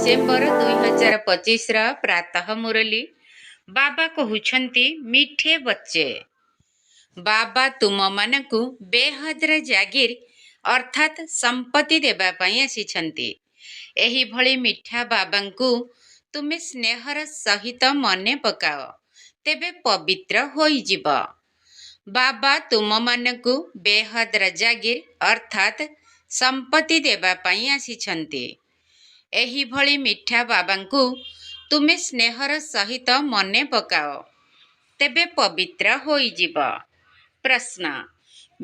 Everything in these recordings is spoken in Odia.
डिसेम्बर 2025 प्रातः मुरली बाबा कहउछंती मिठे बच्चे बाबा तुम मानकु बेहदर जागीर अर्थात संपत्ति देबा पई आसीछंती। एही भली मिठा बाबांकु तुमे स्नेहर सहित मने पकाओ तेबे पवित्र होई जिब। बाबा तुम मानकु बेहदर जागीर अर्थात संपत्ति देबा पई आसीछंती। एही भली मिठा बाबांकु तुमे स्नेहर सहित मने पकाओ तेबे पवित्र होई जिब। प्रश्न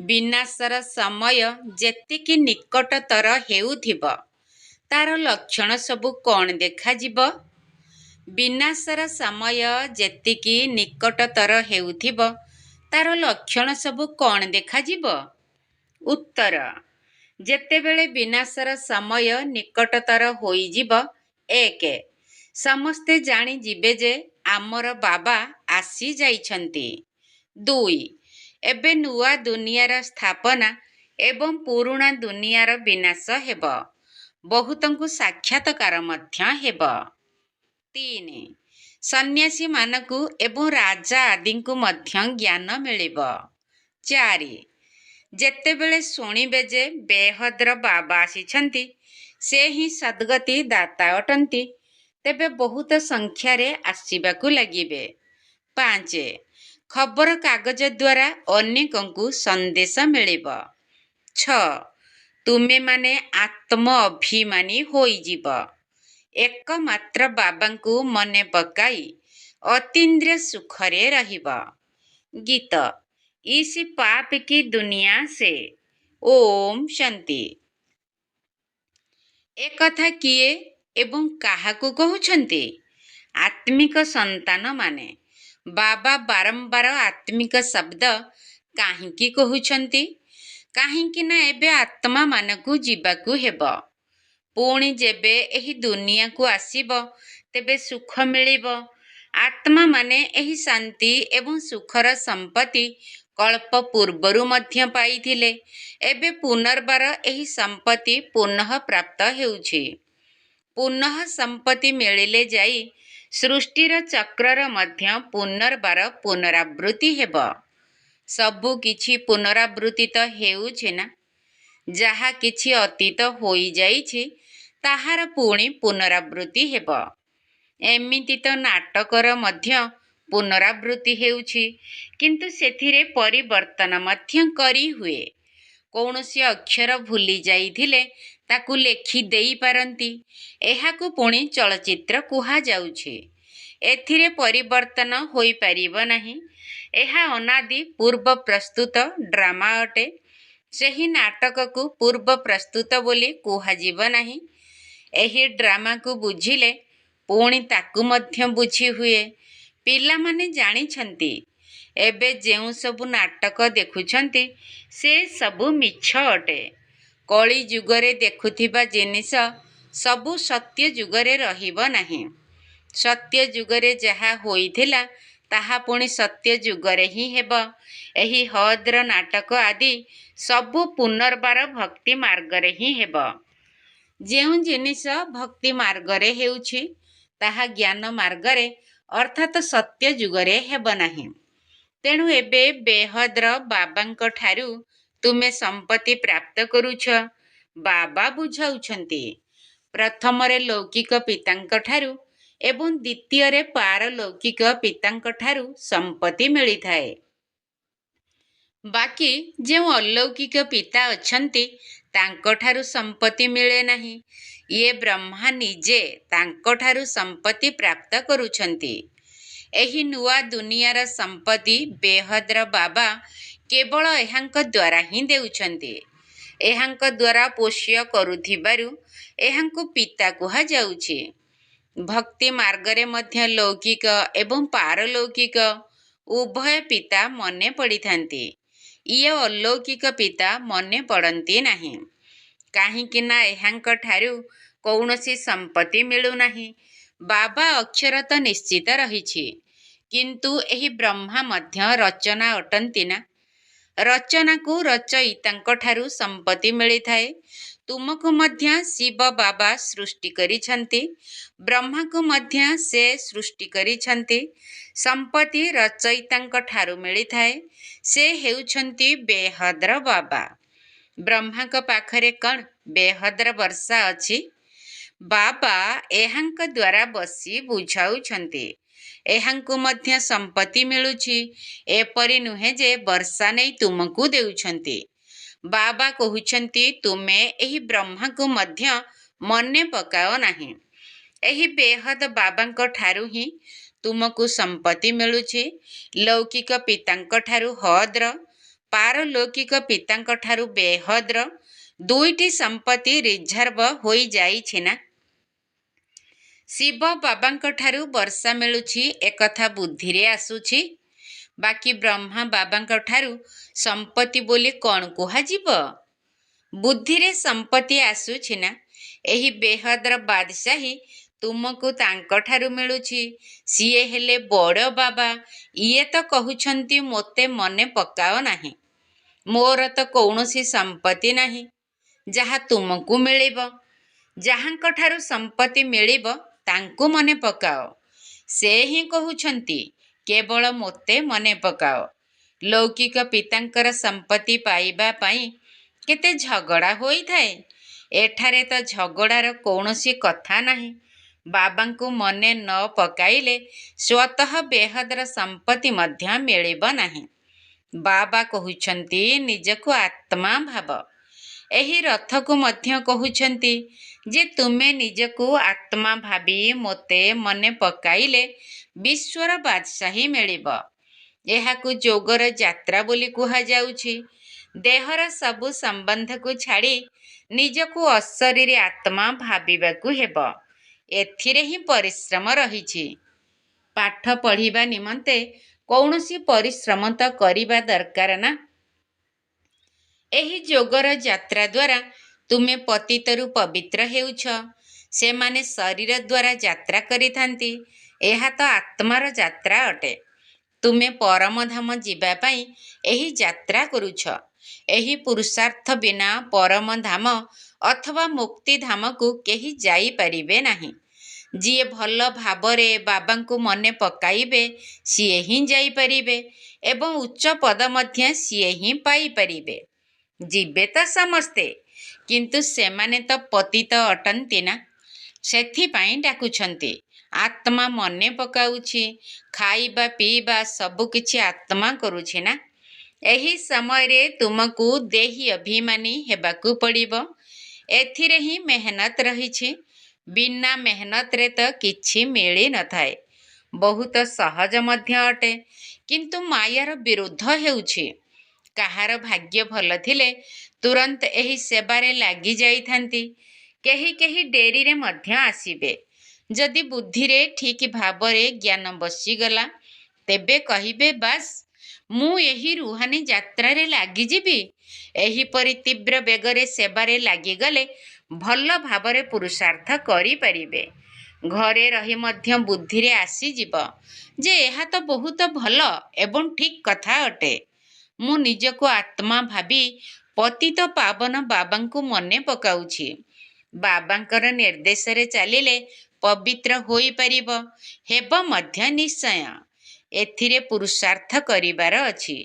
विनाशर समय जेतिकी निकटतर हेउथिब तार लक्षण सबु कौन देखा जिब? विनाशर समय जेतिकी निकटतर हेउथिब तार लक्षण सबु कौन देखा जिब? उत्तर जेतेबेले विनाशर समय निकटतर होई जिब एक समस्ते जानी जिबे जे आमर बाबा आसी जाइछंती। दुई एबे नुआ दुनियार स्थापना एवं पुरुणा दुनियार विनाश हेब। बहुतंकु साक्षात्कार मध्य हेब। तीन सन्यासी मानकु एवं राजा आदिंकु मध्य ज्ञान मिलिब। चारि जेतेबेले शुणिबे जे बेहद्र बाबा आसीछंती से ही सद्गति दाता अटंती तेबे बहुत संख्यारे आसीबाकु लागिबे। पांच खबर कागज द्वारा अनेकंकु संदेश मिलिब। छ तुमे माने आत्म अभिमानी होई जिब। एकमात्र बाबांकु मने पकाई अतीन्द्रिय सुखरे रहिब। गीत इस पाप की दुनिया से ओम शांति। एक कथा किए एवं काहाकु कहउछंती? आत्मिक संतान माने। बाबा बारंबार आत्मिक शब्द काहींकी कहउछंती? काहींकी ना एबे आत्मा मानकु जीवाकु हेब। पुणी जेबे एही दुनिया को आसीब तेबे सुख मिलिब। आत्मा माने एही शांति एवं सुखर संपत्ति कल्प पूर्वरु मध्य पाइथिले। एबे पुनर्बार एही संपत्ति पुनः प्राप्त हेउछि। पुनः संपत्ति मिलिले जाई सृष्टिर चक्रर मध्य पुनर्बार पुनरावृत्ति हेब। सबु किछि पुनरावृत्ति तो हेउछि ना। जाहा किछि अतीत होई जाइछि ताहार पुणी पुनरावृत्ति हेब। एमिति तो नाटकर मध्य पुनरावृत्ति हेउछि किंतु सेथिरे परिवर्तन मध्य करी हुए। कौनसी अक्षर भूली जाइथिले ताकु लेखि देई पारंती। एहाकु पुणी चलचित्र कुहा जाउछि। एथिरे परिवर्तन होई परिबो नाही। एहा अनादि पूर्व प्रस्तुत ड्रामा अटे। सेही नाटक को पूर्व प्रस्तुत बोली कुहा जीव नाही। एही ड्रामा को बुझिले पुणी ताकु मध्य बुझी हुए। पिला माने जानी छंती एबे जेउ सबु नाटक देखुछंती से सबु मिछ अटे। कली जुगरे देखुथिबा जिनिस सबु सत्य जुगरे रहिबो नाही। सत्य जुगरे जहा होइथिला ताहा पुणी सत्य जुगरे ही हेब। एही हद्र नाटक आदि सबु पुनर्बार भक्ति मार्गरे ही हेब। जेउ जिनिस भक्ति मार्गरे हेउछि ताहा ज्ञान मार्गरे अर्थात सत्य जुगरे हेब नाही। तेणु एबे बेहद्र बाबांक ठारू तुमे संपत्ति प्राप्त करुछ। बाबा बुझाउछंती प्रथमरे लौकिक पितांक ठारू एवं द्वितीय पारलौकिक पितांक ठारू संपत्ति मिली थाए। बाकी जो अलौकिक पिता अछंती तांको ठारू संपत्ति मिले नाही। ये ब्रह्मा निजे तांको ठारू संपत्ति प्राप्त करुछंती। एही नुआ दुनियार संपत्ति बेहद्र बाबा केवल एहांक द्वारा ही देउछंती। एहांक द्वारा पोष्य करुथिबारु एहांकु पिता कुहा जाउछि। भक्ति मार्गरे मध्य लौकिक एवं पारलौकिक उभय पिता मने पड़िथांती। ये अलौकिक पिता मने पड़ंती नाही। काहींकि ना एहांक ठारू कौनसी संपत्ति मिलु नाही। बाबा अक्षर तो निश्चित रहिछि किंतु एही ब्रह्मा मध्य रचना अटंती ना। ରଚନାକୁ ରଚୟିତାଙ୍କଠାରୁ ସମ୍ପତ୍ତି ମିଳିଥାଏ। ତୁମକୁ ମଧ୍ୟ ଶିବ ବାବା ସୃଷ୍ଟି କରିଛନ୍ତି। ବ୍ରହ୍ମାକୁ ମଧ୍ୟ ସେ ସୃଷ୍ଟି କରିଛନ୍ତି। ସମ୍ପତ୍ତି ରଚୟିତାଙ୍କଠାରୁ ମିଳିଥାଏ। ସେ ହେଉଛନ୍ତି ବେହଦର ବାବା। ବ୍ରହ୍ମାଙ୍କ ପାଖରେ କ'ଣ ବେହଦର ବର୍ଷା ଅଛି? ବାବା ଏହାଙ୍କ ଦ୍ୱାରା ବସି ବୁଝାଉଛନ୍ତି। ଏହାଙ୍କୁ ମଧ୍ୟ ସମ୍ପତ୍ତି ମିଳୁଛି। ଏପରି ନୁହେଁ ଯେ ବର୍ଷା ନେଇ ତୁମକୁ ଦେଉଛନ୍ତି। ବାବା କହୁଛନ୍ତି ତୁମେ ଏହି ବ୍ରହ୍ମାକୁ ମଧ୍ୟ ମନେ ପକାଅ ନାହିଁ। ଏହି ବେହଦ ବାବାଙ୍କ ଠାରୁ ହିଁ ତୁମକୁ ସମ୍ପତ୍ତି ମିଳୁଛି। ଲୌକିକ ପିତାଙ୍କଠାରୁ ହଦ୍ର, ପାରଲୌକିକ ପିତାଙ୍କଠାରୁ ବେହଦ୍ର ଦୁଇଟି ସମ୍ପତ୍ତି ରିଜର୍ଭ ହୋଇଯାଇଛି ନା? ଶିବ ବାବାଙ୍କଠାରୁ ବର୍ଷା ମିଳୁଛି ଏକଥା ବୁଦ୍ଧିରେ ଆସୁଛି। ବାକି ବ୍ରହ୍ମା ବାବାଙ୍କଠାରୁ ସମ୍ପତ୍ତି ବୋଲି କ'ଣ କୁହାଯିବ? ବୁଦ୍ଧିରେ ସମ୍ପତ୍ତି ଆସୁଛି ନା? ଏହି ବେହଦର ବାଦଶାହୀ ତୁମକୁ ତାଙ୍କଠାରୁ ମିଳୁଛି। ସିଏ ହେଲେ ବଡ଼ ବାବା। ଇଏ ତ କହୁଛନ୍ତି ମୋତେ ମନେ ପକାଅ ନାହିଁ। ମୋର ତ କୌଣସି ସମ୍ପତ୍ତି ନାହିଁ ଯାହା ତୁମକୁ ମିଳିବ। ଯାହାଙ୍କଠାରୁ ସମ୍ପତ୍ତି ମିଳିବ ତାଙ୍କୁ ମନେ ପକାଅ। ସେ ହିଁ କହୁଛନ୍ତି କେବଳ ମୋତେ ମନେ ପକାଅ। ଲୌକିକ ପିତାଙ୍କର ସମ୍ପତ୍ତି ପାଇବା ପାଇଁ କେତେ ଝଗଡ଼ା ହୋଇଥାଏ। ଏଠାରେ ତ ଝଗଡ଼ାର କୌଣସି କଥା ନାହିଁ। ବାବାଙ୍କୁ ମନେ ନ ପକାଇଲେ ସ୍ୱତଃ ବେହଦର ସମ୍ପତ୍ତି ମଧ୍ୟ ମିଳିବ ନାହିଁ। ବାବା କହୁଛନ୍ତି ନିଜକୁ ଆତ୍ମା ଭାବ। ଏହି ରଥକୁ ମଧ୍ୟ କହୁଛନ୍ତି ଯେ ତୁମେ ନିଜକୁ ଆତ୍ମା ଭାବି ମୋତେ ମନେ ପକାଇଲେ ବିଶ୍ୱର ବାଦଶାହୀ ମିଳିବ। ଏହାକୁ ଯୋଗର ଯାତ୍ରା ବୋଲି କୁହାଯାଉଛି। ଦେହର ସବୁ ସମ୍ବନ୍ଧକୁ ଛାଡ଼ି ନିଜକୁ ଅଶରୀରୀ ଆତ୍ମା ଭାବିବାକୁ ହେବ। ଏଥିରେ ହିଁ ପରିଶ୍ରମ ରହିଛି। ପାଠ ପଢ଼ିବା ନିମନ୍ତେ କୌଣସି ପରିଶ୍ରମ ତ କରିବା ଦରକାର ନା? ଏହି ଯୋଗର ଯାତ୍ରା ଦ୍ୱାରା ତୁମେ ପତିତରୁ ପବିତ୍ର ହେଉଛ। ସେମାନେ ଶରୀର ଦ୍ୱାରା ଯାତ୍ରା କରିଥାନ୍ତି। ଏହା ତ ଆତ୍ମାର ଯାତ୍ରା ଅଟେ। ତୁମେ ପରମଧାମ ଯିବା ପାଇଁ ଏହି ଯାତ୍ରା କରୁଛ। ଏହି ପୁରୁଷାର୍ଥ ବିନା ପରମଧାମ ଅଥବା ମୁକ୍ତିଧାମକୁ କେହି ଯାଇପାରିବେ ନାହିଁ। ଯିଏ ଭଲ ଭାବରେ ବାବାଙ୍କୁ ମନେ ପକାଇବେ ସିଏ ହିଁ ଯାଇପାରିବେ ଏବଂ ଉଚ୍ଚ ପଦ ମଧ୍ୟ ସିଏ ହିଁ ପାଇପାରିବେ। ଯିବେ ତ ସମସ୍ତେ, କିନ୍ତୁ ସେମାନେ ତ ପତିତ ଅଟନ୍ତି ନା? ସେଥିପାଇଁ ଡାକୁଛନ୍ତି। ଆତ୍ମା ମନେ ପକାଉଛି। ଖାଇବା ପିଇବା ସବୁକିଛି ଆତ୍ମା କରୁଛି ନା? ଏହି ସମୟରେ ତୁମକୁ ଦେହୀ ଅଭିମାନୀ ହେବାକୁ ପଡ଼ିବ। ଏଥିରେ ହିଁ ମେହନତ ରହିଛି। ବିନା ମେହନତରେ ତ କିଛି ମିଳିନଥାଏ। ବହୁତ ସହଜ ମଧ୍ୟ ଅଟେ, କିନ୍ତୁ ମାୟାର ବିରୁଦ୍ଧ ହେଉଛି। କାହାର ଭାଗ୍ୟ ଭଲ ଥିଲେ ତୁରନ୍ତ ଏହି ସେବାରେ ଲାଗି ଯାଇଥାନ୍ତି। କେହି କେହି ଡେରିରେ ମଧ୍ୟ ଆସିବେ। ଯଦି ବୁଦ୍ଧିରେ ଠିକ୍ ଭାବରେ ଜ୍ଞାନ ବସିଗଲା ତେବେ କହିବେ ବାସ୍ ମୁଁ ଏହି ରୁହାନୀ ଯାତ୍ରାରେ ଲାଗିଯିବି। ଏହିପରି ତୀବ୍ର ବେଗରେ ସେବାରେ ଲାଗିଗଲେ ଭଲ ଭାବରେ ପୁରୁଷାର୍ଥ କରିପାରିବେ। ଘରେ ରହି ମଧ୍ୟ ବୁଦ୍ଧିରେ ଆସିଯିବ ଯେ ଏହା ତ ବହୁତ ଭଲ ଏବଂ ଠିକ୍ କଥା ଅଟେ। ମୁଁ ନିଜକୁ ଆତ୍ମା ଭାବି ପତିତ ପାବନ ବାବାଙ୍କୁ ମନେ ପକାଉଛି। ବାବାଙ୍କର ନିର୍ଦ୍ଦେଶରେ ଚାଲିଲେ ପବିତ୍ର ହୋଇପାରିବ, ହେବ ମଧ୍ୟ ନିଶ୍ଚୟ। ଏଥିରେ ପୁରୁଷାର୍ଥ କରିବାର ଅଛି।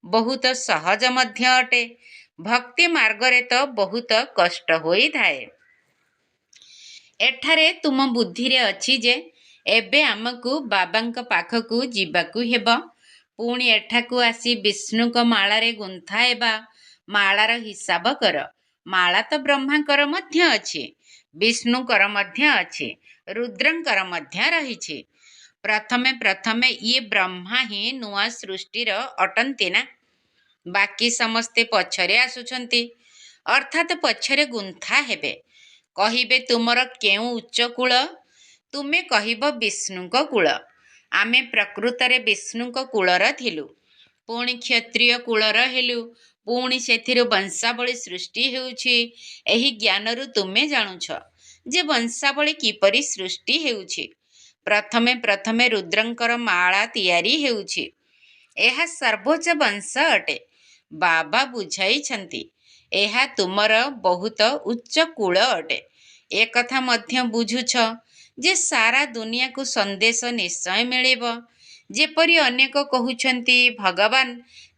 ବହୁତ ସହଜ ମଧ୍ୟ ଅଟେ। ଭକ୍ତି ମାର୍ଗରେ ତ ବହୁତ କଷ୍ଟ ହୋଇଥାଏ। ଏଠାରେ ତୁମ ବୁଦ୍ଧିରେ ଅଛି ଯେ ଏବେ ଆମକୁ ବାବାଙ୍କ ପାଖକୁ ଯିବାକୁ ହେବ। ପୁଣି ଏଠାକୁ ଆସି ବିଷ୍ଣୁଙ୍କ ମାଳାରେ ଗୁନ୍ଥା ହେବା। ମାଳାର ହିସାବ କର। ମାଳା ତ ବ୍ରହ୍ମାଙ୍କର ମଧ୍ୟ ଅଛି, ବିଷ୍ଣୁଙ୍କର ମଧ୍ୟ ଅଛି, ରୁଦ୍ରଙ୍କର ମଧ୍ୟ ରହିଛି। ପ୍ରଥମେ ପ୍ରଥମେ ଇଏ ବ୍ରହ୍ମା ହିଁ ନୂଆ ସୃଷ୍ଟିର ଅଟନ୍ତି ନା? ବାକି ସମସ୍ତେ ପଛରେ ଆସୁଛନ୍ତି, ଅର୍ଥାତ୍ ପଛରେ ଗୁନ୍ଥା ହେବେ। କହିବେ ତୁମର କେଉଁ ଉଚ୍ଚ କୂଳ? ତୁମେ କହିବ ବିଷ୍ଣୁଙ୍କ କୂଳ। ଆମେ ପ୍ରକୃତରେ ବିଷ୍ଣୁଙ୍କ କୂଳର ଥିଲୁ, ପୁଣି କ୍ଷତ୍ରିୟ କୂଳର ହେଲୁ, ପୁଣି ସେଥିରୁ ବଂଶାବଳୀ ସୃଷ୍ଟି ହେଉଛି। ଏହି ଜ୍ଞାନରୁ ତୁମେ ଜାଣୁଛ ଯେ ବଂଶାବଳୀ କିପରି ସୃଷ୍ଟି ହେଉଛି। ପ୍ରଥମେ ପ୍ରଥମେ ରୁଦ୍ରଙ୍କର ମାଳା ତିଆରି ହେଉଛି। ଏହା ସର୍ବୋଚ୍ଚ ବଂଶ ଅଟେ। ବାବା ବୁଝାଇଛନ୍ତି ଏହା ତୁମର ବହୁତ ଉଚ୍ଚ କୂଳ ଅଟେ। ଏକଥା ମଧ୍ୟ ବୁଝୁଛ ଯେ ସାରା ଦୁନିଆକୁ ସନ୍ଦେଶ ନିଶ୍ଚୟ ମିଳିବ। ଯେପରି ଅନେକ କହୁଛନ୍ତି ଭଗବାନ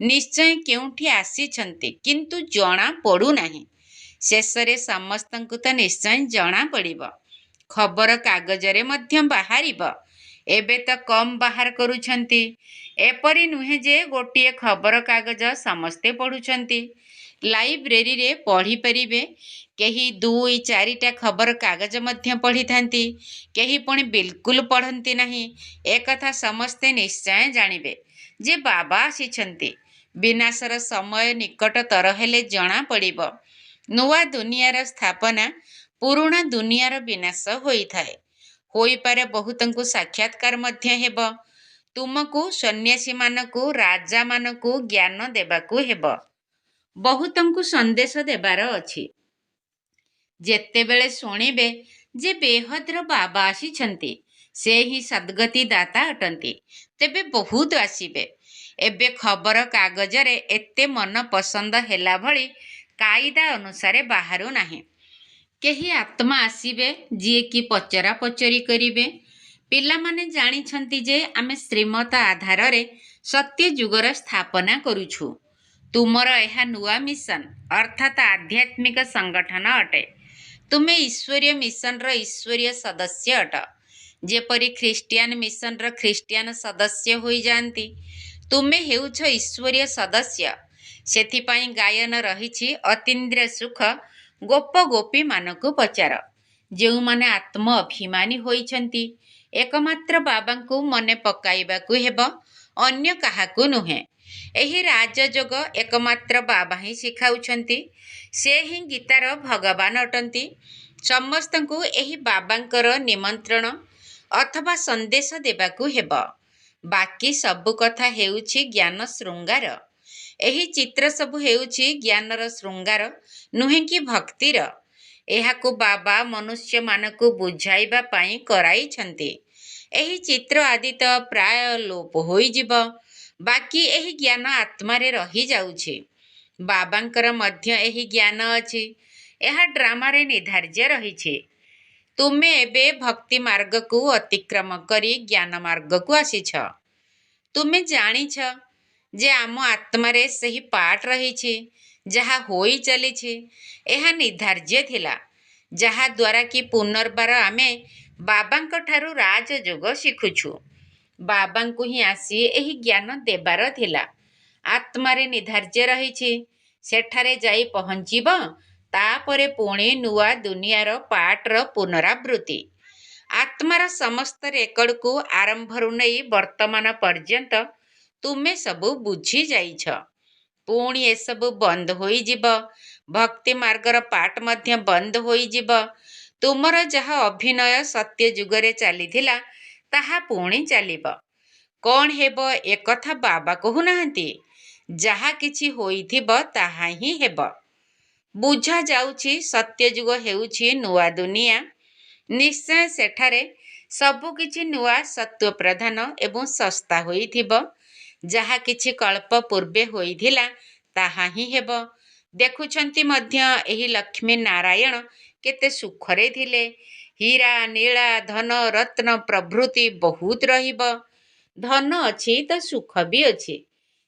ନିଶ୍ଚୟ କେଉଁଠି ଆସିଛନ୍ତି କିନ୍ତୁ ଜଣା ପଡ଼ୁନାହିଁ। ଶେଷରେ ସମସ୍ତଙ୍କୁ ତ ନିଶ୍ଚୟ ଜଣା ପଡ଼ିବ। ଖବର କାଗଜରେ ମଧ୍ୟ ବାହାରିବ। ଏବେ ତ କମ୍ ବାହାର କରୁଛନ୍ତି। ଏପରି ନୁହେଁ ଯେ ଗୋଟିଏ ଖବର କାଗଜ ସମସ୍ତେ ପଢ଼ୁଛନ୍ତି। ଲାଇବ୍ରେରୀରେ ପଢ଼ିପାରିବେ। କେହି 2-4ଟା ଖବର କାଗଜ ମଧ୍ୟ ପଢ଼ିଥାନ୍ତି। କେହି ପୁଣି ବିଲକୁଲ ପଢ଼ନ୍ତି ନାହିଁ। ଏକଥା ସମସ୍ତେ ନିଶ୍ଚୟ ଜାଣିବେ ଯେ ବାବା ଆସିଛନ୍ତି। ବିନାଶର ସମୟ ନିକଟତର ହେଲେ ଜଣା ପଡ଼ିବ। ନୂଆ ଦୁନିଆର ସ୍ଥାପନା ପୁରୁଣା ଦୁନିଆର ବିନାଶ ହୋଇଥାଏ। ହୋଇପାରେ ବହୁତଙ୍କୁ ସାକ୍ଷାତକାର ମଧ୍ୟ ହେବ। ତୁମକୁ ସନ୍ନ୍ୟାସୀମାନଙ୍କୁ ରାଜାମାନଙ୍କୁ ଜ୍ଞାନ ଦେବାକୁ ହେବ। ବହୁତଙ୍କୁ ସନ୍ଦେଶ ଦେବାର ଅଛି। ଯେତେବେଳେ ଶୁଣିବେ ଯେ ବେହଦ୍ର ବାବା ଆସିଛନ୍ତି, ସେ ହିଁ ସଦ୍ଗତି ଦାତା ଅଟନ୍ତି, ତେବେ ବହୁତ ଆସିବେ। ଏବେ ଖବର କାଗଜରେ ଏତେ ମନ ପସନ୍ଦ ହେଲା ଭଳି କାଇଦା ଅନୁସାରେ ବାହାରୁ ନାହିଁ। କେହି ଆତ୍ମା ଆସିବେ ଯିଏକି ପଚରା ପଚରି କରିବେ। ପିଲାମାନେ ଜାଣିଛନ୍ତି ଯେ ଆମେ ଶ୍ରୀମତ ଆଧାରରେ ସତ୍ୟଯୁଗର ସ୍ଥାପନା କରୁଛୁ। ତୁମର ଏହା ନୂଆ ମିଶନ ଅର୍ଥାତ୍ ଆଧ୍ୟାତ୍ମିକ ସଂଗଠନ ଅଟେ। ତୁମେ ଈଶ୍ୱରୀୟ ମିଶନର ଈଶ୍ୱରୀୟ ସଦସ୍ୟ ଅଟ। ଯେପରି ଖ୍ରୀଷ୍ଟିଆନ ମିଶନର ଖ୍ରୀଷ୍ଟିଆନ ସଦସ୍ୟ ହୋଇଯାଆନ୍ତି, ତୁମେ ହେଉଛ ଈଶ୍ୱରୀୟ ସଦସ୍ୟ। ସେଥିପାଇଁ ଗାୟନ ରହିଛି ଅତୀନ୍ଦ୍ରିୟ ସୁଖ ଗୋପ ଗୋପୀମାନଙ୍କୁ ପଚାର। ଯେଉଁମାନେ ଆତ୍ମ ଅଭିମାନୀ ହୋଇଛନ୍ତି, ଏକମାତ୍ର ବାବାଙ୍କୁ ମନେ ପକାଇବାକୁ ହେବ, ଅନ୍ୟ କାହାକୁ ନୁହେଁ। ଏହି ରାଜଯୋଗ ଏକମାତ୍ର ବାବା ହିଁ ଶିଖାଉଛନ୍ତି। ସେ ହିଁ ଗୀତାର ଭଗବାନ ଅଟନ୍ତି। ସମସ୍ତଙ୍କୁ ଏହି ବାବାଙ୍କର ନିମନ୍ତ୍ରଣ ଅଥବା ସନ୍ଦେଶ ଦେବାକୁ ହେବ। ବାକି ସବୁ କଥା ହେଉଛି ଜ୍ଞାନ ଶୃଙ୍ଗାର। ଏହି ଚିତ୍ର ସବୁ ହେଉଛି ଜ୍ଞାନର ଶୃଙ୍ଗାର, ନୁହେଁ କି ଭକ୍ତିର। ଏହାକୁ ବାବା ମନୁଷ୍ୟମାନଙ୍କୁ ବୁଝାଇବା ପାଇଁ କରାଇଛନ୍ତି। ଏହି ଚିତ୍ର ଆଦି ତ ପ୍ରାୟ ଲୋପ ହୋଇଯିବ। ବାକି ଏହି ଜ୍ଞାନ ଆତ୍ମାରେ ରହିଯାଉଛି। ବାବାଙ୍କର ମଧ୍ୟ ଏହି ଜ୍ଞାନ ଅଛି। ଏହା ଡ୍ରାମାରେ ନିର୍ଦ୍ଧାର୍ଯ୍ୟ ରହିଛି। ତୁମେ ଏବେ ଭକ୍ତି ମାର୍ଗକୁ ଅତିକ୍ରମ କରି ଜ୍ଞାନ ମାର୍ଗକୁ ଆସିଛ। ତୁମେ ଜାଣିଛ ଯେ ଆମ ଆତ୍ମାରେ ସେହି ପାର୍ଟ ରହିଛି ଯାହା ହୋଇ ଚାଲିଛି। ଏହା ନିର୍ଦ୍ଧାର୍ଯ୍ୟ ଥିଲା, ଯାହାଦ୍ୱାରା କି ପୁନର୍ବାର ଆମେ ବାବାଙ୍କ ଠାରୁ ରାଜଯୋଗ ଶିଖୁଛୁ। ବାବାଙ୍କୁ ହିଁ ଆସି ଏହି ଜ୍ଞାନ ଦେବାର ଥିଲା। ଆତ୍ମାରେ ନିର୍ଦ୍ଧାର୍ଯ୍ୟ ରହିଛି, ସେଠାରେ ଯାଇ ପହଞ୍ଚିବ। ତାପରେ ପୁଣି ନୂଆ ଦୁନିଆର ପାର୍ଟର ପୁନରାବୃତ୍ତି। ଆତ୍ମାର ସମସ୍ତ ରେକର୍ଡକୁ ଆରମ୍ଭରୁ ନେଇ ବର୍ତ୍ତମାନ ପର୍ଯ୍ୟନ୍ତ ତୁମେ ସବୁ ବୁଝି ଯାଇଛ। ପୁଣି ଏସବୁ ବନ୍ଦ ହୋଇଯିବ। ଭକ୍ତି ମାର୍ଗର ପାର୍ଟ ମଧ୍ୟ ବନ୍ଦ ହୋଇଯିବ। ତୁମର ଯାହା ଅଭିନୟ ସତ୍ୟ ଯୁଗରେ ଚାଲିଥିଲା, ତାହା ପୁଣି ଚାଲିବ। କ'ଣ ହେବ ଏକଥା ବାବା କହୁନାହାନ୍ତି। ଯାହା କିଛି ହୋଇଥିବ ତାହା ହିଁ ହେବ। ବୁଝାଯାଉଛି ସତ୍ୟଯୁଗ ହେଉଛି ନୂଆ ଦୁନିଆ। ନିଶ୍ଚୟ ସେଠାରେ ସବୁକିଛି ନୂଆ, ସତ୍ୱପ୍ରଧାନ ଏବଂ ଶସ୍ତା ହୋଇଥିବ। ଯାହା କିଛି କଳ୍ପ ପୂର୍ବେ ହୋଇଥିଲା ତାହା ହିଁ ହେବ। ଦେଖୁଛନ୍ତି ମଧ୍ୟ ଏହି ଲକ୍ଷ୍ମୀ ନାରାୟଣ କେତେ ସୁଖରେ ଥିଲେ। ହୀରା, ନୀଳା, ଧନ, ରତ୍ନ ପ୍ରଭୃତି ବହୁତ ରହିବ। ଧନ ଅଛି ତ ସୁଖ ବି ଅଛି।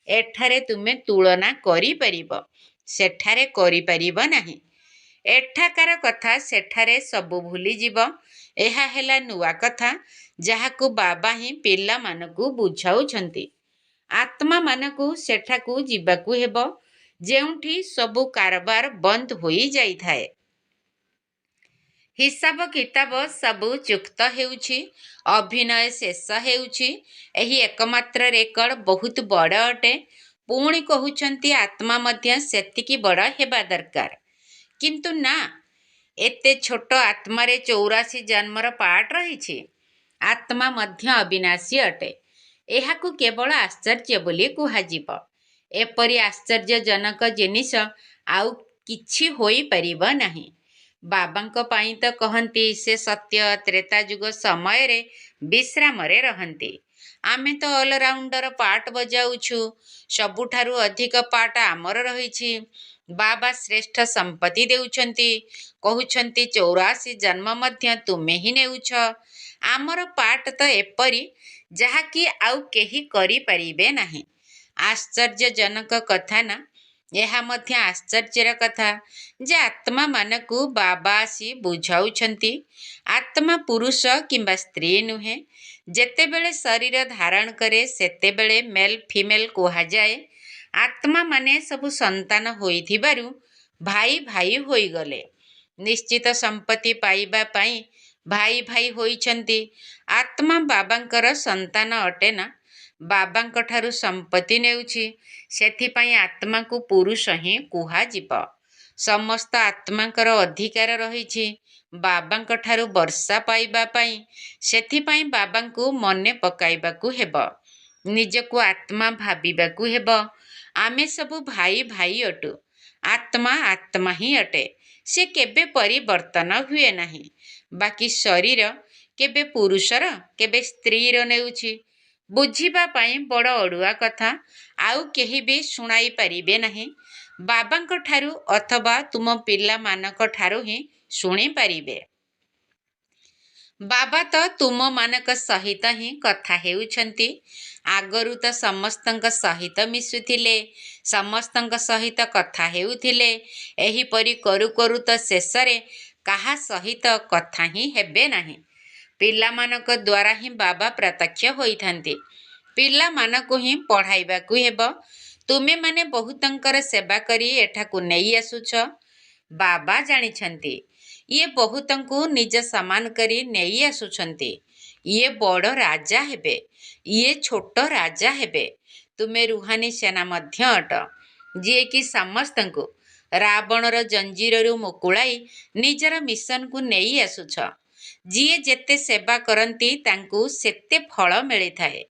ଏଠାରେ ତୁମେ ତୁଳନା କରିପାରିବ, ସେଠାରେ କରିପାରିବ ନାହିଁ। ଏଠାକାର କଥା ସେଠାରେ ସବୁ ଭୁଲିଯିବ। ଏହା ହେଲା ନୂଆ କଥା, ଯାହାକୁ ବାବା ହିଁ ପିଲାମାନଙ୍କୁ ବୁଝାଉଛନ୍ତି। ଆତ୍ମାମାନଙ୍କୁ ସେଠାକୁ ଯିବାକୁ ହେବ, ଯେଉଁଠି ସବୁ କାରବାର ବନ୍ଦ ହୋଇଯାଇଥାଏ। ହିସାବ କିତାବ ସବୁ ଚୁକ୍ତ ହେଉଛି। ଅଭିନୟ ଶେଷ ହେଉଛି। ଏହି ଏକମାତ୍ର ରେକର୍ଡ ବହୁତ ବଡ଼ ଅଟେ। ପୁଣି କହୁଛନ୍ତି ଆତ୍ମା ମଧ୍ୟ ସେତିକି ବଡ଼ ହେବା ଦରକାର। କିନ୍ତୁ ନା, ଏତେ ଛୋଟ ଆତ୍ମାରେ 84 ଜନ୍ମର ପାର୍ଟ ରହିଛି। ଆତ୍ମା ମଧ୍ୟ ଅବିନାଶୀ ଅଟେ। ଏହାକୁ କେବଳ ଆଶ୍ଚର୍ଯ୍ୟ ବୋଲି କୁହାଯିବ। ଏପରି ଆଶ୍ଚର୍ଯ୍ୟଜନକ ଜିନିଷ ଆଉ କିଛି ହୋଇପାରିବ ନାହିଁ। ବାବାଙ୍କ ପାଇଁ ତ କହନ୍ତି ସେ ସତ୍ୟ ତ୍ରେତା ଯୁଗ ସମୟରେ ବିଶ୍ରାମରେ ରହନ୍ତି। ଆମେ ତ ଅଲରାଉଣ୍ଡର ପାର୍ଟ ବଜାଉଛୁ, ସବୁଠାରୁ ଅଧିକ ପାର୍ଟ ଆମର ରହିଛି। ବାବା ଶ୍ରେଷ୍ଠ ସମ୍ପତ୍ତି ଦେଉଛନ୍ତି, କହୁଛନ୍ତି 84 ଜନ୍ମ ମଧ୍ୟ ତୁମେ ହିଁ ନେଉଛ। ଆମର ପାର୍ଟ ତ ଏପରି ଯାହାକି ଆଉ କେହି କରିପାରିବେ ନାହିଁ। ଆଶ୍ଚର୍ଯ୍ୟଜନକ କଥା ନା? ଏହା ମଧ୍ୟ ଆଶ୍ଚର୍ଯ୍ୟର କଥା ଯେ ଆତ୍ମାମାନଙ୍କୁ ବାବା ଆସି ବୁଝାଉଛନ୍ତି ଆତ୍ମା ପୁରୁଷ କିମ୍ବା ସ୍ତ୍ରୀ ନୁହେଁ। ଯେତେବେଳେ ଶରୀର ଧାରଣ କରେ ସେତେବେଳେ ମେଲ୍ ଫିମେଲ୍ କୁହାଯାଏ। ଆତ୍ମାମାନେ ସବୁ ସନ୍ତାନ ହୋଇଥିବାରୁ ଭାଇ ଭାଇ ହୋଇଗଲେ। ନିଶ୍ଚିତ ସମ୍ପତ୍ତି ପାଇବା ପାଇଁ ଭାଇ ଭାଇ ହୋଇଛନ୍ତି। ଆତ୍ମା ବାବାଙ୍କର ସନ୍ତାନ ଅଟେ ନା? ବାବାଙ୍କ ଠାରୁ ସମ୍ପତ୍ତି ନେଉଛି, ସେଥିପାଇଁ ଆତ୍ମାକୁ ପୁରୁଷ ହିଁ କୁହାଯିବ। ସମସ୍ତ ଆତ୍ମାଙ୍କର ଅଧିକାର ରହିଛି ବାବାଙ୍କ ଠାରୁ ବର୍ଷା ପାଇବା ପାଇଁ। ସେଥିପାଇଁ ବାବାଙ୍କୁ ମନେ ପକାଇବାକୁ ହେବ, ନିଜକୁ ଆତ୍ମା ଭାବିବାକୁ ହେବ। ଆମେ ସବୁ ଭାଇ ଭାଇ ଅଟୁ। ଆତ୍ମା ଆତ୍ମା ହିଁ ଅଟେ, ସେ କେବେ ପରିବର୍ତ୍ତନ ହୁଏ ନାହିଁ। ବାକି ଶରୀର କେବେ ପୁରୁଷର କେବେ ସ୍ତ୍ରୀର ନେଉଛି। ବୁଝିବା ପାଇଁ ବଡ଼ ଅଡ଼ୁଆ କଥା, ଆଉ କେହି ବି ଶୁଣାଇ ପାରିବେ ନାହିଁ ବାବାଙ୍କ ଠାରୁ ଅଥବା ତୁମ ପିଲାମାନଙ୍କ ଠାରୁ ହିଁ ଶୁଣିପାରିବେ। ବାବା ତ ତୁମମାନଙ୍କ ସହିତ ହିଁ କଥା ହେଉଛନ୍ତି। ଆଗରୁ ତ ସମସ୍ତଙ୍କ ସହିତ ମିଶୁଥିଲେ, ସମସ୍ତଙ୍କ ସହିତ କଥା ହେଉଥିଲେ। ଏହିପରି କରୁ କରୁ ତ ଶେଷରେ କାହା ସହିତ କଥା ହିଁ ହେବେ ନାହିଁ। ପିଲାମାନଙ୍କ ଦ୍ୱାରା ହିଁ ବାବା ପ୍ରତ୍ୟକ୍ଷ ହୋଇଥାନ୍ତି। ପିଲାମାନଙ୍କୁ ହିଁ ପଢ଼ାଇବାକୁ ହେବ। ତୁମେମାନେ ବହୁତଙ୍କର ସେବା କରି ଏଠାକୁ ନେଇ ଆସୁଛ। ବାବା ଜାଣିଛନ୍ତି ଇଏ ବହୁତଙ୍କୁ ନିଜ ସମାନ କରି ନେଇ ଆସୁଛନ୍ତି। ଇଏ ବଡ଼ ରାଜା ହେବେ, ଇଏ ଛୋଟ ରାଜା ହେବେ। ତୁମେ ରୁହାନୀ ସେନା ମଧ୍ୟ ଅଟ, ଯିଏକି ସମସ୍ତଙ୍କୁ ରାବଣର ଜଞ୍ଜିରରୁ ମୁକୁଳାଇ ନିଜର ମିଶନକୁ ନେଇ ଆସୁଛ। ଯିଏ ଯେତେ ସେବା କରନ୍ତି ତାଙ୍କୁ ସେତେ ଫଳ ମିଳିଥାଏ।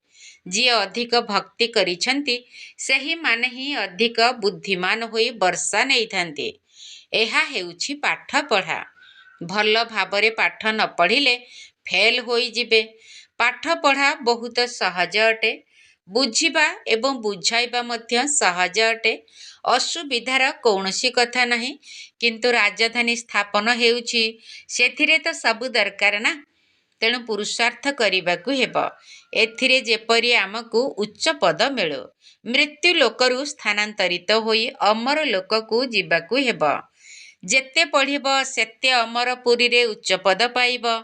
ଯିଏ ଅଧିକ ଭକ୍ତି କରିଛନ୍ତି ସେହିମାନେ ହିଁ ଅଧିକ ବୁଦ୍ଧିମାନ ହୋଇ ବର୍ଷା ନେଇଥାନ୍ତି। ଏହା ହେଉଛି ପାଠ ପଢ଼ା। ଭଲ ଭାବରେ ପାଠ ନ ପଢ଼ିଲେ ଫେଲ୍ ହୋଇଯିବେ। ପାଠ ପଢ଼ା ବହୁତ ସହଜ ଅଟେ, ବୁଝିବା ଏବଂ ବୁଝାଇବା ମଧ୍ୟ ସହଜ ଅଟେ। ଅସୁବିଧାର କୌଣସି କଥା ନାହିଁ। କିନ୍ତୁ ରାଜଧାନୀ ସ୍ଥାପନ ହେଉଛି, ସେଥିରେ ତ ସବୁ ଦରକାର ନା। ତେଣୁ ପୁରୁଷାର୍ଥ କରିବାକୁ ହେବ, ଏଥିରେ ଯେପରି ଆମକୁ ଉଚ୍ଚ ପଦ ମିଳୁ। ମୃତ୍ୟୁ ଲୋକରୁ ସ୍ଥାନାନ୍ତରିତ ହୋଇ ଅମର ଲୋକକୁ ଯିବାକୁ ହେବ। ଯେତେ ପଢ଼ିବ ସେତେ ଅମରପୁରୀରେ ଉଚ୍ଚ ପଦ ପାଇବ।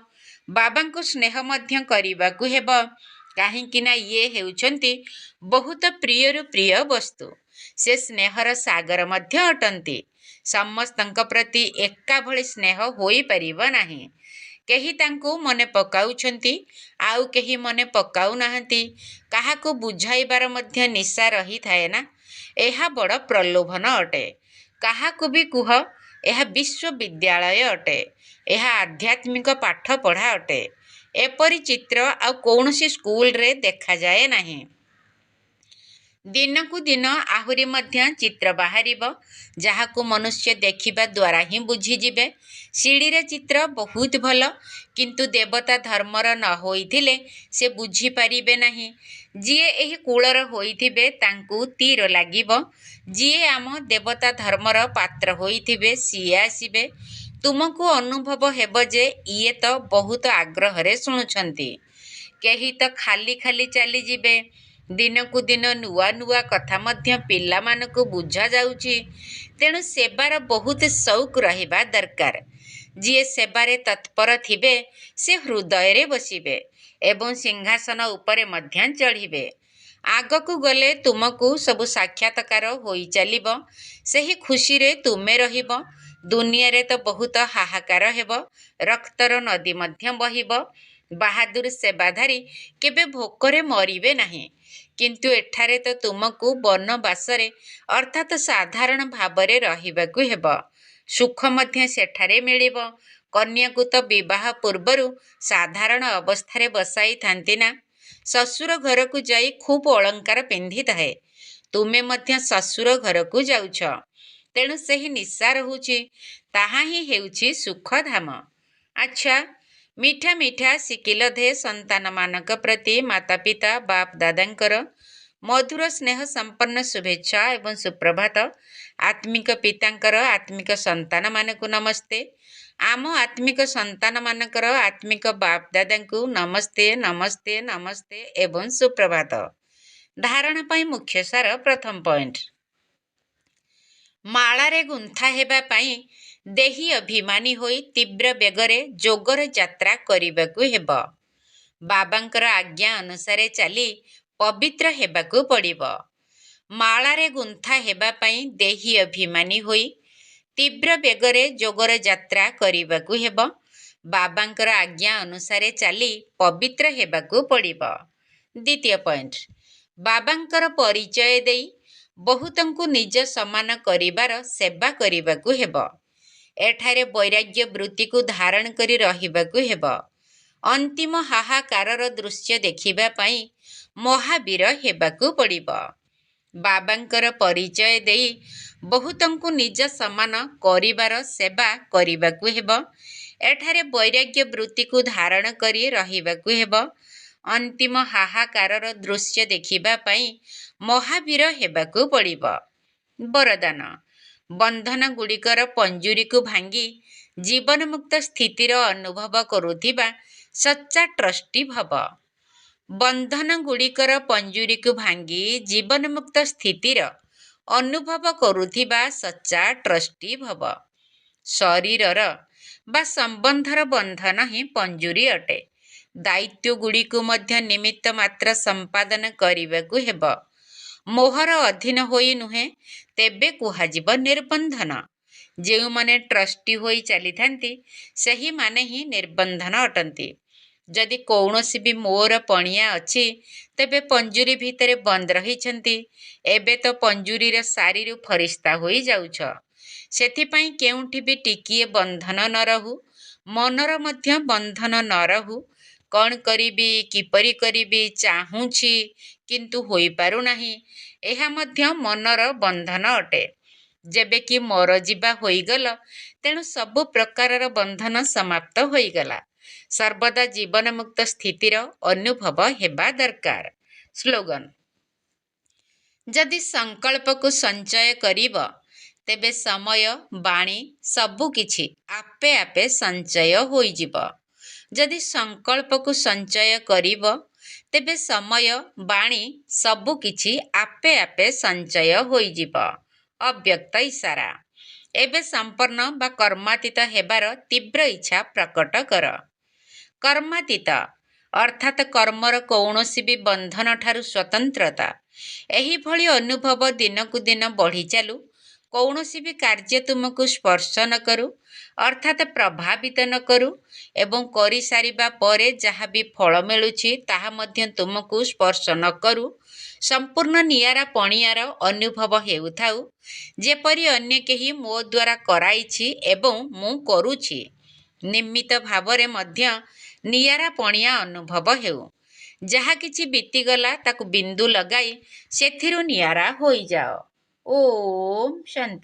ବାବାଙ୍କୁ ସ୍ନେହ ମଧ୍ୟ କରିବାକୁ ହେବ, କାହିଁକି ନା ଇଏ ହେଉଛନ୍ତି ବହୁତ ପ୍ରିୟରୁ ପ୍ରିୟ ବସ୍ତୁ। ସେ ସ୍ନେହର ସାଗର ମଧ୍ୟ ଅଟନ୍ତି। ସମସ୍ତଙ୍କ ପ୍ରତି ଏକା ଭଳି ସ୍ନେହ ହୋଇପାରିବ ନାହିଁ। କେହି ତାଙ୍କୁ ମନେ ପକାଉଛନ୍ତି, ଆଉ କେହି ମନେ ପକାଉନାହାନ୍ତି। କାହାକୁ ବୁଝାଇବାର ମଧ୍ୟ ନିଶା ରହିଥାଏ ନା? ଏହା ବଡ଼ ପ୍ରଲୋଭନ ଅଟେ। କାହାକୁ ବି କୁହ ଏହା ବିଶ୍ୱବିଦ୍ୟାଳୟ ଅଟେ, ଏହା ଆଧ୍ୟାତ୍ମିକ ପାଠ ପଢ଼ା ଅଟେ। ଏପରି ଚିତ୍ର ଆଉ କୌଣସି ସ୍କୁଲରେ ଦେଖାଯାଏ ନାହିଁ। ଦିନକୁ ଦିନ ଆହୁରି ମଧ୍ୟ ଚିତ୍ର ବାହାରିବ, ଯାହାକୁ ମନୁଷ୍ୟ ଦେଖିବା ଦ୍ୱାରା ହିଁ ବୁଝିଯିବେ। ସିଡ଼ିର ଚିତ୍ର ବହୁତ ଭଲ, କିନ୍ତୁ ଦେବତା ଧର୍ମର ନ ହୋଇଥିଲେ ସେ ବୁଝିପାରିବେ ନାହିଁ। ଯିଏ ଏହି କୂଳର ହୋଇଥିବେ ତାଙ୍କୁ ତୀର ଲାଗିବ। ଯିଏ ଆମ ଦେବତା ଧର୍ମର ପାତ୍ର ହୋଇଥିବେ ସିଏ ଆସିବେ। ତୁମକୁ ଅନୁଭବ ହେବ ଯେ ଇଏ ତ ବହୁତ ଆଗ୍ରହରେ ଶୁଣୁଛନ୍ତି। କେହି ତ ଖାଲି ଖାଲି ଚାଲିଯିବେ। ଦିନକୁ ଦିନ ନୂଆ ନୂଆ କଥା ମଧ୍ୟ ପିଲାମାନଙ୍କୁ ବୁଝାଯାଉଛି। ତେଣୁ ସେବାର ବହୁତ ସଉକ ରହିବା ଦରକାର। ଯିଏ ସେବାରେ ତତ୍ପର ଥିବେ ସେ ହୃଦୟରେ ବସିବେ ଏବଂ ସିଂହାସନ ଉପରେ ମଧ୍ୟ ଚଢ଼ିବେ। ଆଗକୁ ଗଲେ ତୁମକୁ ସବୁ ସାକ୍ଷାତକାର ହୋଇ ଚାଲିବ। ସେହି ଖୁସିରେ ତୁମେ ରହିବ। ଦୁନିଆରେ ତ ବହୁତ ହାହାକାର ହେବ, ରକ୍ତର ନଦୀ ମଧ୍ୟ ବହିବ। ବାହାଦୁର ସେବାଧାରୀ କେବେ ଭୋକରେ ମରିବେ ନାହିଁ। କିନ୍ତୁ ଏଠାରେ ତ ତୁମକୁ ବନବାସରେ ଅର୍ଥାତ୍ ସାଧାରଣ ଭାବରେ ରହିବାକୁ ହେବ। ସୁଖ ମଧ୍ୟ ସେଠାରେ ମିଳିବ। କନ୍ୟାକୁ ତ ବିବାହ ପୂର୍ବରୁ ସାଧାରଣ ଅବସ୍ଥାରେ ବସାଇଥାନ୍ତି ନା? ଶ୍ୱଶୁର ଘରକୁ ଯାଇ ଖୁବ୍ ଅଳଙ୍କାର ପିନ୍ଧିଥାଏ। ତୁମେ ମଧ୍ୟ ଶ୍ୱଶୁର ଘରକୁ ଯାଉଛ। ତେଣୁ ସେହି ନିଶା ରହୁଛି, ତାହା ହିଁ ହେଉଛି ସୁଖଧାମ। ଆଚ୍ଛା, ମିଠା ମିଠା ଶିକିଲ ଧେ ସନ୍ତାନମାନଙ୍କ ପ୍ରତି ମାତା ପିତା ବାପ ଦାଦାଙ୍କର ମଧୁର ସ୍ନେହ ସମ୍ପନ୍ନ ଶୁଭେଚ୍ଛା ଏବଂ ସୁପ୍ରଭାତ। ଆତ୍ମିକ ପିତାଙ୍କର ଆତ୍ମିକ ସନ୍ତାନମାନଙ୍କୁ ନମସ୍ତେ। ଆମ ଆତ୍ମିକ ସନ୍ତାନମାନଙ୍କର ଆତ୍ମିକ ବାପ ଦାଦାଙ୍କୁ ନମସ୍ତେ ନମସ୍ତେ ନମସ୍ତେ ଏବଂ ସୁପ୍ରଭାତ। ଧାରଣା ପାଇଁ ମୁଖ୍ୟ ସାର। ପ୍ରଥମ ପଏଣ୍ଟ, ମାଳାରେ ଗୁନ୍ଥା ହେବା ପାଇଁ ଦେହୀ ଅଭିମାନୀ ହୋଇ ତୀବ୍ର ବେଗରେ ଯୋଗର ଯାତ୍ରା କରିବାକୁ ହେବ। ବାବାଙ୍କର ଆଜ୍ଞା ଅନୁସାରେ ଚାଲି ପବିତ୍ର ହେବାକୁ ପଡ଼ିବ। ମାଳାରେ ଗୁନ୍ଥା ହେବା ପାଇଁ ଦେହୀ ଅଭିମାନୀ ହୋଇ ତୀବ୍ର ବେଗରେ ଯୋଗର ଯାତ୍ରା କରିବାକୁ ହେବ। ବାବାଙ୍କର ଆଜ୍ଞା ଅନୁସାରେ ଚାଲି ପବିତ୍ର ହେବାକୁ ପଡ଼ିବ। ଦ୍ୱିତୀୟ ପଏଣ୍ଟ, ବାବାଙ୍କର ପରିଚୟ ଦେଇ ବହୁତଙ୍କୁ ନିଜ ସମାନ କରିବାର ସେବା କରିବାକୁ ହେବ। ଏଠାରେ ବୈରାଗ୍ୟ ବୃତ୍ତିକୁ ଧାରଣ କରି ରହିବାକୁ ହେବ। ଅନ୍ତିମ ହାହାକାରର ଦୃଶ୍ୟ ଦେଖିବା ପାଇଁ ମହାବୀର ହେବାକୁ ପଡ଼ିବ। ବାବାଙ୍କର ପରିଚୟ ଦେଇ ବହୁତଙ୍କୁ ନିଜ ସମାନ କରିବାର ସେବା କରିବାକୁ ହେବ। ଏଠାରେ ବୈରାଗ୍ୟ ବୃତ୍ତିକୁ ଧାରଣ କରି ରହିବାକୁ ହେବ। ଅନ୍ତିମ ହାହାକାରର ଦୃଶ୍ୟ ଦେଖିବା ପାଇଁ ମହାବୀର ହେବାକୁ ପଡ଼ିବ। ବରଦାନ, ବନ୍ଧନ ଗୁଡ଼ିକର ପଞ୍ଜୁରୀକୁ ଭାଙ୍ଗି ଜୀବନମୁକ୍ତ ସ୍ଥିତିର ଅନୁଭବ କରୁଥିବା ସଚ୍ଚା ଟ୍ରଷ୍ଟି ଭବ। ବନ୍ଧନ ଗୁଡ଼ିକର ପଞ୍ଜୁରୀକୁ ଭାଙ୍ଗି ଜୀବନମୁକ୍ତ ସ୍ଥିତିର ଅନୁଭବ କରୁଥିବା ସଚ୍ଚା ଟ୍ରଷ୍ଟି ଭବ। ଶରୀରର ବା ସମ୍ବନ୍ଧର ବନ୍ଧନ ହିଁ ପଞ୍ଜୁରୀ ଅଟେ। ଦାୟିତ୍ୱ ଗୁଡ଼ିକୁ ମଧ୍ୟ ନିମିତ୍ତ ମାତ୍ର ସମ୍ପାଦନ କରିବାକୁ ହେବ। ମୋହର ଅଧୀନ ହୋଇ ନୁହେଁ, ତେବେ କୁହାଯିବ ନିର୍ବନ୍ଧନ। ଯେଉଁମାନେ ଟ୍ରଷ୍ଟି ହୋଇ ଚାଲିଥାନ୍ତି ସେହିମାନେ ହିଁ ନିର୍ବନ୍ଧନ ଅଟନ୍ତି। ଯଦି କୌଣସି ବି ମୋର ପଣିଆ ଅଛି, ତେବେ ପଞ୍ଜୁରୀ ଭିତରେ ବନ୍ଦ ରହିଛନ୍ତି। ଏବେ ତ ପଞ୍ଜୁରୀର ସାରିରୁ ଫରିସ୍ତା ହୋଇ ଯାଉଛ। ସେଥିପାଇଁ କେଉଁଠି ବି ଟିକିଏ ବନ୍ଧନ ନ ରହୁ, ମନର ମଧ୍ୟ ବନ୍ଧନ ନ ରହୁ। କ'ଣ କରିବି, କିପରି କରିବି, ଚାହୁଁଛି କିନ୍ତୁ ହୋଇପାରୁନାହିଁ, ଏହା ମଧ୍ୟ ମନର ବନ୍ଧନ ଅଟେ। ଯେବେ କି ମରଯିବା ହୋଇଗଲ, ତେଣୁ ସବୁ ପ୍ରକାରର ବନ୍ଧନ ସମାପ୍ତ ହୋଇଗଲା। ସର୍ବଦା ଜୀବନମୁକ୍ତ ସ୍ଥିତିର ଅନୁଭବ ହେବା ଦରକାର। ସ୍ଲୋଗାନ, ଯଦି ସଂକଳ୍ପକୁ ସଞ୍ଚୟ କରିବ, ତେବେ ସମୟ, ବାଣୀ ସବୁକିଛି ଆପେ ଆପେ ସଞ୍ଚୟ ହୋଇଯିବ। ଯଦି ସଂକଳ୍ପକୁ ସଞ୍ଚୟ କରିବ, ତେବେ ସମୟ, ବାଣୀ ସବୁକିଛି ଆପେ ଆପେ ସଞ୍ଚୟ ହୋଇଯିବ। ଅବ୍ୟକ୍ତ ଇସାରା, ଏବେ ସମ୍ପନ୍ନ ବା କର୍ମାତୀତ ହେବାର ତୀବ୍ର ଇଚ୍ଛା ପ୍ରକଟ କର। କର୍ମାତୀତ ଅର୍ଥାତ୍ କର୍ମର କୌଣସି ବି ବନ୍ଧନ ଠାରୁ ସ୍ୱତନ୍ତ୍ରତା। ଏହିଭଳି ଅନୁଭବ ଦିନକୁ ଦିନ ବଢ଼ି ଚାଲୁ। କୌଣସି ବି କାର୍ଯ୍ୟ ତୁମକୁ ସ୍ପର୍ଶ ନ କରୁ, ଅର୍ଥାତ୍ ପ୍ରଭାବିତ ନ କରୁ ଏବଂ କରିସାରିବା ପରେ ଯାହା ବି ଫଳ ମିଳୁଛି ତାହା ମଧ୍ୟ ତୁମକୁ ସ୍ପର୍ଶ ନ କରୁ। ସମ୍ପୂର୍ଣ୍ଣ ନିଆରା ପଣିଆର ଅନୁଭବ ହେଉଥାଉ, ଯେପରି ଅନ୍ୟ କେହି ମୋ ଦ୍ୱାରା କରାଇଛି ଏବଂ ମୁଁ କରୁଛି। ନିମିତ୍ତ ଭାବରେ ମଧ୍ୟ ନିଆରା ପଣିଆ ଅନୁଭବ ହେଉ। ଯାହା କିଛି ବିତିଗଲା ତାକୁ ବିନ୍ଦୁ ଲଗାଇ ସେଥିରୁ ନିଆରା ହୋଇଯାଅ। ଓମ୍ ଶାନ୍ତି।